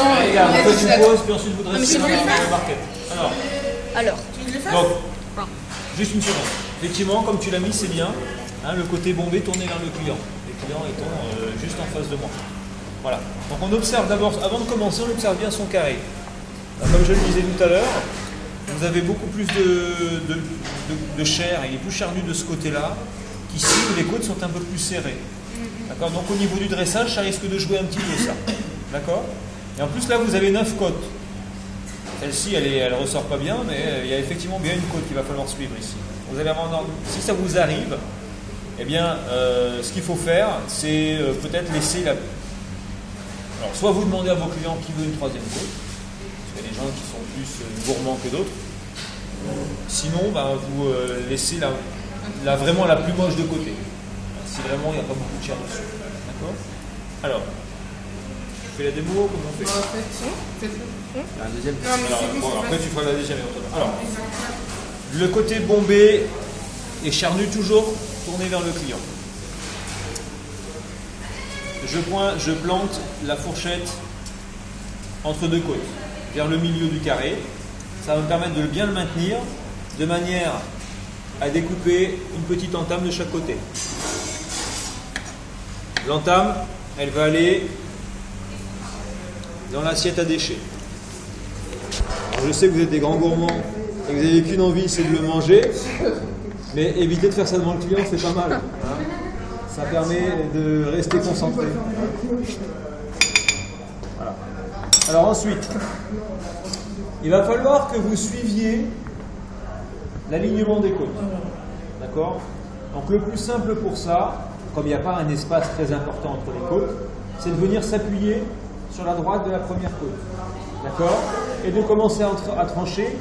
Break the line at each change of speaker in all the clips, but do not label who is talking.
Regarde, on fait une pause, puis ensuite vous dressez dans la barquette.
Alors.
Donc, juste une seconde. Effectivement, comme tu l'as mis, c'est bien. Hein, le côté bombé tourné vers le client. Les clients étant juste en face de moi. Voilà. Donc on observe d'abord, avant de commencer, on observe bien son carré. Alors, comme je le disais tout à l'heure, vous avez beaucoup plus de chair, il est plus charnu de ce côté-là, qu'ici où les côtes sont un peu plus serrées. D'accord. Donc au niveau du dressage, ça risque de jouer un petit peu ça. D'accord. Et en plus là, vous avez 9 côtes. Celle-ci, elle ressort pas bien, mais il y a effectivement bien une côte qu'il va falloir suivre ici. Vous allez avoir, si ça vous arrive, eh bien, ce qu'il faut faire, c'est peut-être laisser la... Alors, soit vous demandez à vos clients qui veut une troisième côte, parce qu'il y a des gens qui sont plus gourmands que d'autres. Sinon, vous laissez vraiment la plus moche de côté. Si vraiment il n'y a pas beaucoup de chair dessus. D'accord. Alors, je fais la démo, comment on fait la deuxième. Après, tu feras la deuxième. Alors, le côté bombé et charnu toujours tourné vers le client. Je plante la fourchette entre deux côtes, vers le milieu du carré. Ça va me permettre de bien le maintenir, de manière à découper une petite entame de chaque côté. L'entame, elle va aller dans l'assiette à déchets. Alors, je sais que vous êtes des grands gourmands et que vous n'avez qu'une envie, c'est de le manger, mais évitez de faire ça devant le client, c'est pas mal. Hein. Ça permet de rester concentré. Voilà. Alors ensuite, il va falloir que vous suiviez l'alignement des côtes. D'accord? Donc le plus simple pour ça, comme il n'y a pas un espace très important entre les côtes, c'est de venir s'appuyer sur la droite de la première côte. D'accord? Et de commencer à trancher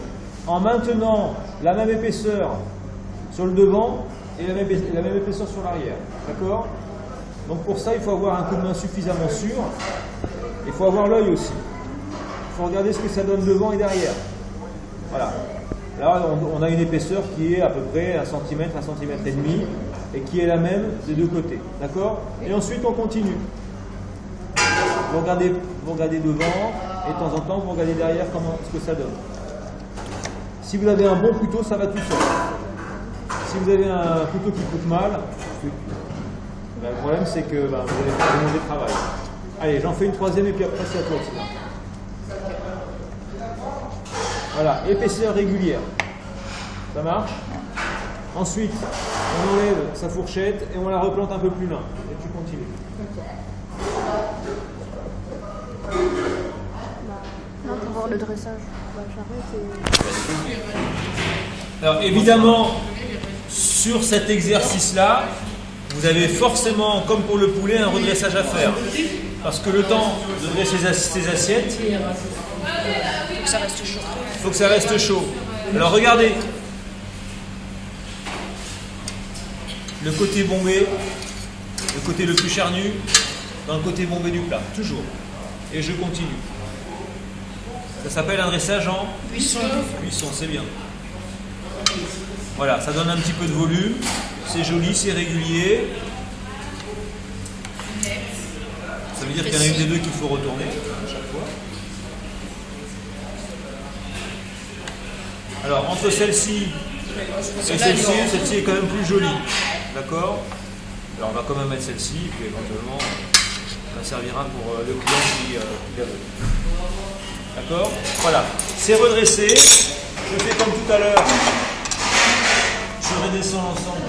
en maintenant la même épaisseur sur le devant et la même épaisseur sur l'arrière. D'accord? Donc pour ça, il faut avoir un coup de main suffisamment sûr. Il faut avoir l'œil aussi. Il faut regarder ce que ça donne devant et derrière. Voilà. Là, on a une épaisseur qui est à peu près 1 cm, 1 cm et demi, et qui est la même des deux côtés. D'accord? Et ensuite, on continue. Vous regardez devant, et de temps en temps, vous regardez derrière ce que ça donne. Si vous avez un bon couteau, ça va tout seul. Si vous avez un couteau qui coûte mal, le problème c'est que vous allez faire du mauvais travail. Allez, j'en fais une troisième et puis après c'est à toi, Sylvain. Voilà, épaisseur régulière. Ça marche? Ensuite, on enlève sa fourchette et on la replante un peu plus loin. Et tu continues.
Non, pour voir le dressage.
Alors évidemment, sur cet exercice-là, vous avez forcément, comme pour le poulet, un redressage à faire. Parce que le temps de dresser ces assiettes, il faut que ça reste chaud. Alors regardez, le côté bombé, le côté le plus charnu, dans le côté bombé du plat, toujours. Et je continue. Ça s'appelle un dressage en cuisson. Cuisson, c'est bien. Voilà, ça donne un petit peu de volume, c'est joli, c'est régulier. Ça veut dire qu'il y en a une des deux qu'il faut retourner à chaque fois. Alors, entre celle-ci et celle-ci est quand même plus jolie. D'accord? Alors, on va quand même mettre celle-ci, puis éventuellement, ça servira pour le client qui la veut. D'accord? Voilà, c'est redressé. Je fais comme tout à l'heure. Je redescends l'ensemble